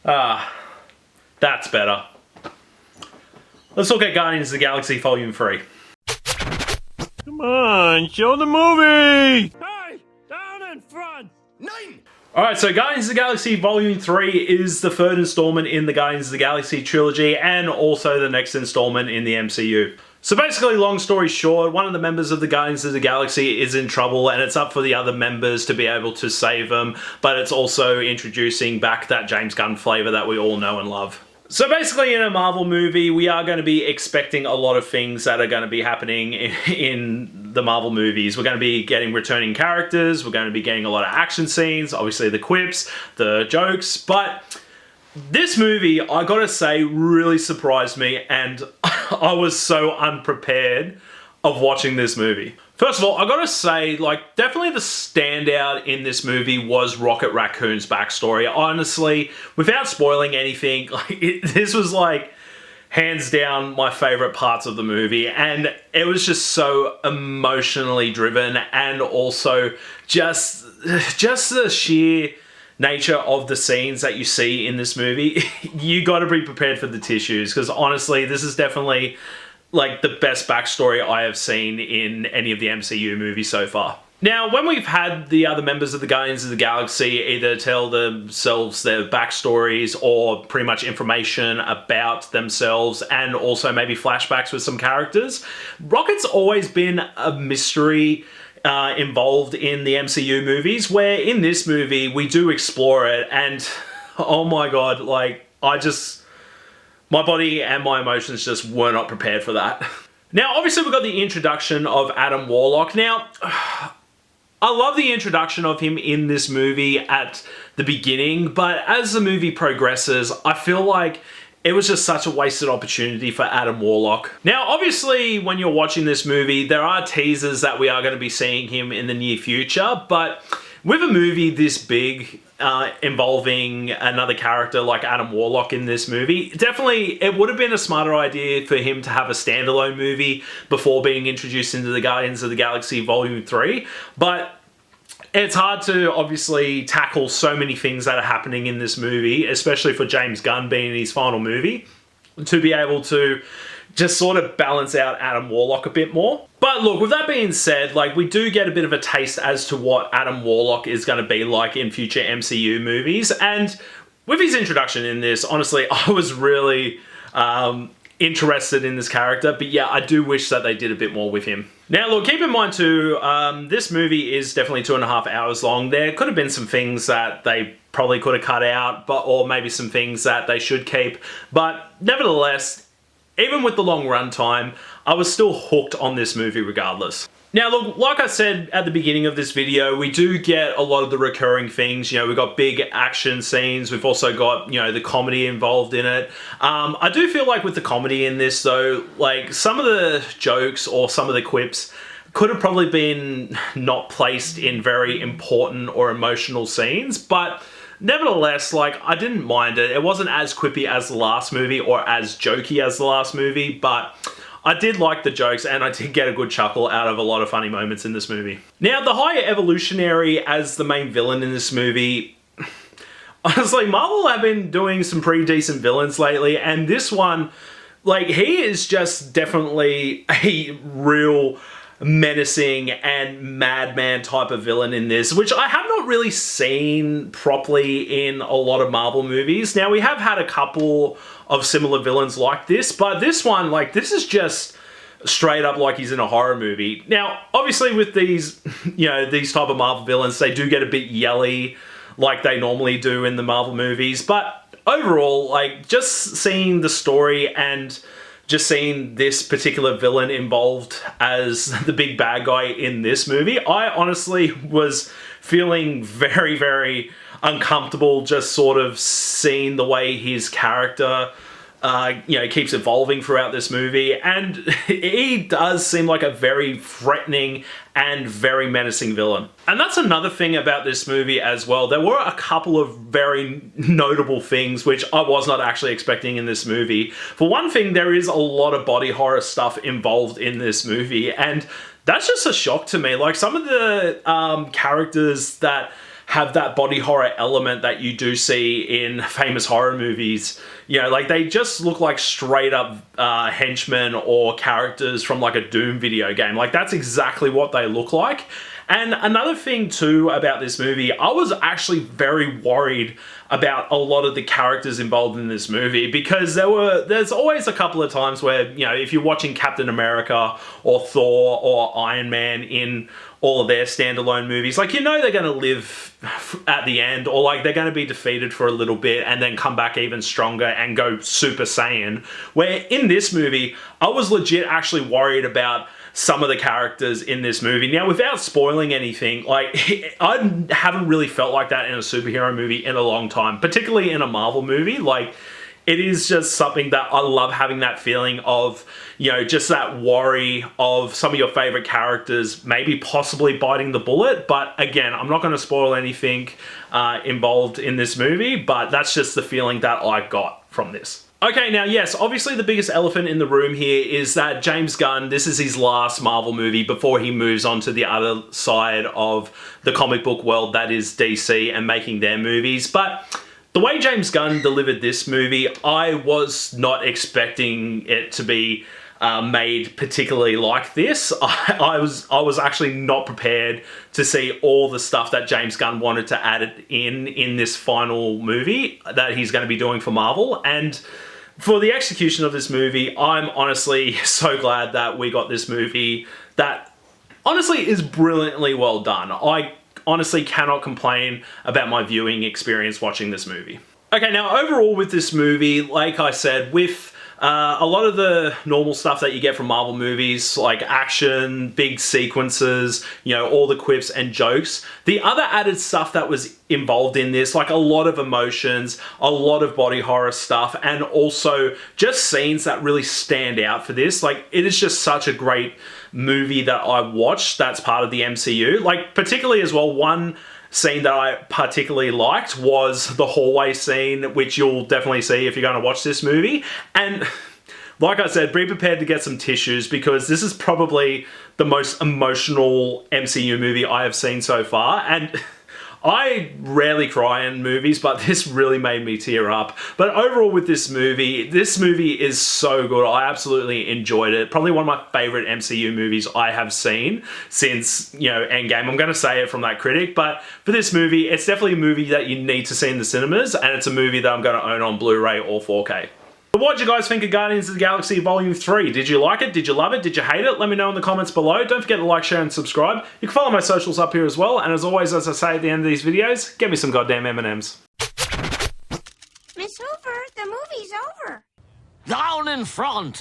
Ah, that's better. Let's look at Guardians of the Galaxy Volume 3. Come on, show the movie! Hey, down in front! 9! Alright, so Guardians of the Galaxy Volume 3 is the third installment in the Guardians of the Galaxy trilogy and also the next installment in the MCU. So basically, long story short, one of the members of the Guardians of the Galaxy is in trouble and it's up for the other members to be able to save them, but it's also introducing back that James Gunn flavour that we all know and love. So basically, in a Marvel movie, we are going to be expecting a lot of things that are going to be happening in the Marvel movies. We're going to be getting returning characters, we're going to be getting a lot of action scenes, obviously the quips, the jokes, but this movie, I gotta say, really surprised me, and I was so unprepared of watching this movie. First of all, I gotta say, like, definitely the standout in this movie was Rocket Raccoon's backstory. Honestly, without spoiling anything, this was like hands down my favorite parts of the movie, and it was just so emotionally driven, and also just the sheer nature of the scenes that you see in this movie. You got to be prepared for the tissues, because honestly, this is definitely like the best backstory I have seen in any of the MCU movies so far. Now, when we've had the other members of the Guardians of the Galaxy either tell themselves their backstories or pretty much information about themselves, and also maybe flashbacks with some characters, Rocket's always been a mystery involved in the MCU movies, where in this movie we do explore it, and oh my god, like, my body and my emotions just were not prepared for that. Now, obviously we've got the introduction of Adam Warlock. Now, I love the introduction of him in this movie at the beginning, but as the movie progresses, I feel like it was just such a wasted opportunity for Adam Warlock. Now, obviously, when you're watching this movie, there are teasers that we are going to be seeing him in the near future, but with a movie this big, involving another character like Adam Warlock in this movie, definitely it would have been a smarter idea for him to have a standalone movie before being introduced into the Guardians of the Galaxy Volume 3, but it's hard to obviously tackle so many things that are happening in this movie, especially for James Gunn being his final movie, to be able to just sort of balance out Adam Warlock a bit more. But look, with that being said, like, we do get a bit of a taste as to what Adam Warlock is going to be like in future MCU movies, and with his introduction in this, honestly, I was really interested in this character, but yeah, I do wish that they did a bit more with him. Now look, keep in mind too, this movie is definitely 2.5 hours long. There could have been some things that they probably could have cut out, or maybe some things that they should keep, but nevertheless, even with the long runtime, I was still hooked on this movie regardless. Now look, like I said at the beginning of this video, we do get a lot of the recurring things. You know, we've got big action scenes, we've also got, you know, the comedy involved in it. I do feel like with the comedy in this though, like, some of the jokes or some of the quips could have probably been not placed in very important or emotional scenes, but nevertheless, like, I didn't mind it. It wasn't as quippy as the last movie or as jokey as the last movie, but I did like the jokes, and I did get a good chuckle out of a lot of funny moments in this movie. Now, the High Evolutionary as the main villain in this movie, honestly, Marvel have been doing some pretty decent villains lately, and this one, like, he is just definitely a real menacing and madman type of villain in this, which I have not really seen properly in a lot of Marvel movies. Now, we have had a couple of similar villains like this, but this one, like, this is just straight up like he's in a horror movie. Now, obviously with these, you know, these type of Marvel villains, they do get a bit yelly like they normally do in the Marvel movies, but overall, like, just seeing the story and just seeing this particular villain involved as the big bad guy in this movie, I honestly was feeling very, very uncomfortable just sort of seeing the way his character you know, keeps evolving throughout this movie, and he does seem like a very threatening and very menacing villain. And that's another thing about this movie as well. There were a couple of very notable things which I was not actually expecting in this movie. For one thing, there is a lot of body horror stuff involved in this movie, and that's just a shock to me. Like, some of the characters that have that body horror element that you do see in famous horror movies. You know, like they just look like straight up henchmen or characters from like a Doom video game. Like that's exactly what they look like. And another thing too about this movie, I was actually very worried about a lot of the characters involved in this movie, because there's always a couple of times where, you know, if you're watching Captain America or Thor or Iron Man in all of their standalone movies, like, you know, they're going to live at the end, or like they're going to be defeated for a little bit and then come back even stronger and go Super Saiyan. Where in this movie, I was legit actually worried about some of the characters in this movie. Now, without spoiling anything, like, I haven't really felt like that in a superhero movie in a long time, particularly in a Marvel movie. Like, it is just something that I love, having that feeling of, you know, just that worry of some of your favorite characters maybe possibly biting the bullet. But again, I'm not going to spoil anything involved in this movie, but that's just the feeling that I got from this. Okay, now yes, obviously the biggest elephant in the room here is that James Gunn, this is his last Marvel movie before he moves on to the other side of the comic book world, that is DC, and making their movies. But the way James Gunn delivered this movie, I was not expecting it to be made particularly like this. I was actually not prepared to see all the stuff that James Gunn wanted to add in this final movie that he's going to be doing for Marvel. And for the execution of this movie, I'm honestly so glad that we got this movie that honestly is brilliantly well done. I honestly cannot complain about my viewing experience watching this movie. Okay, now overall with this movie, like I said, with a lot of the normal stuff that you get from Marvel movies, like action, big sequences, you know, all the quips and jokes. The other added stuff that was involved in this, like a lot of emotions, a lot of body horror stuff, and also just scenes that really stand out for this. Like, it is just such a great movie that I watched that's part of the MCU. Like, particularly as well, one scene that I particularly liked was the hallway scene, which you'll definitely see if you're going to watch this movie. And like I said, be prepared to get some tissues, because this is probably the most emotional MCU movie I have seen so far. And I rarely cry in movies, but this really made me tear up. But overall with this movie is so good. I absolutely enjoyed it. Probably one of my favorite MCU movies I have seen since, you know, Endgame. I'm going to say it from that critic, but for this movie, it's definitely a movie that you need to see in the cinemas, and it's a movie that I'm going to own on Blu-ray or 4K. But what did you guys think of Guardians of the Galaxy Volume 3? Did you like it? Did you love it? Did you hate it? Let me know in the comments below. Don't forget to like, share, and subscribe. You can follow my socials up here as well. And as always, as I say at the end of these videos, get me some goddamn M&Ms. Miss Hoover, the movie's over. Down in front!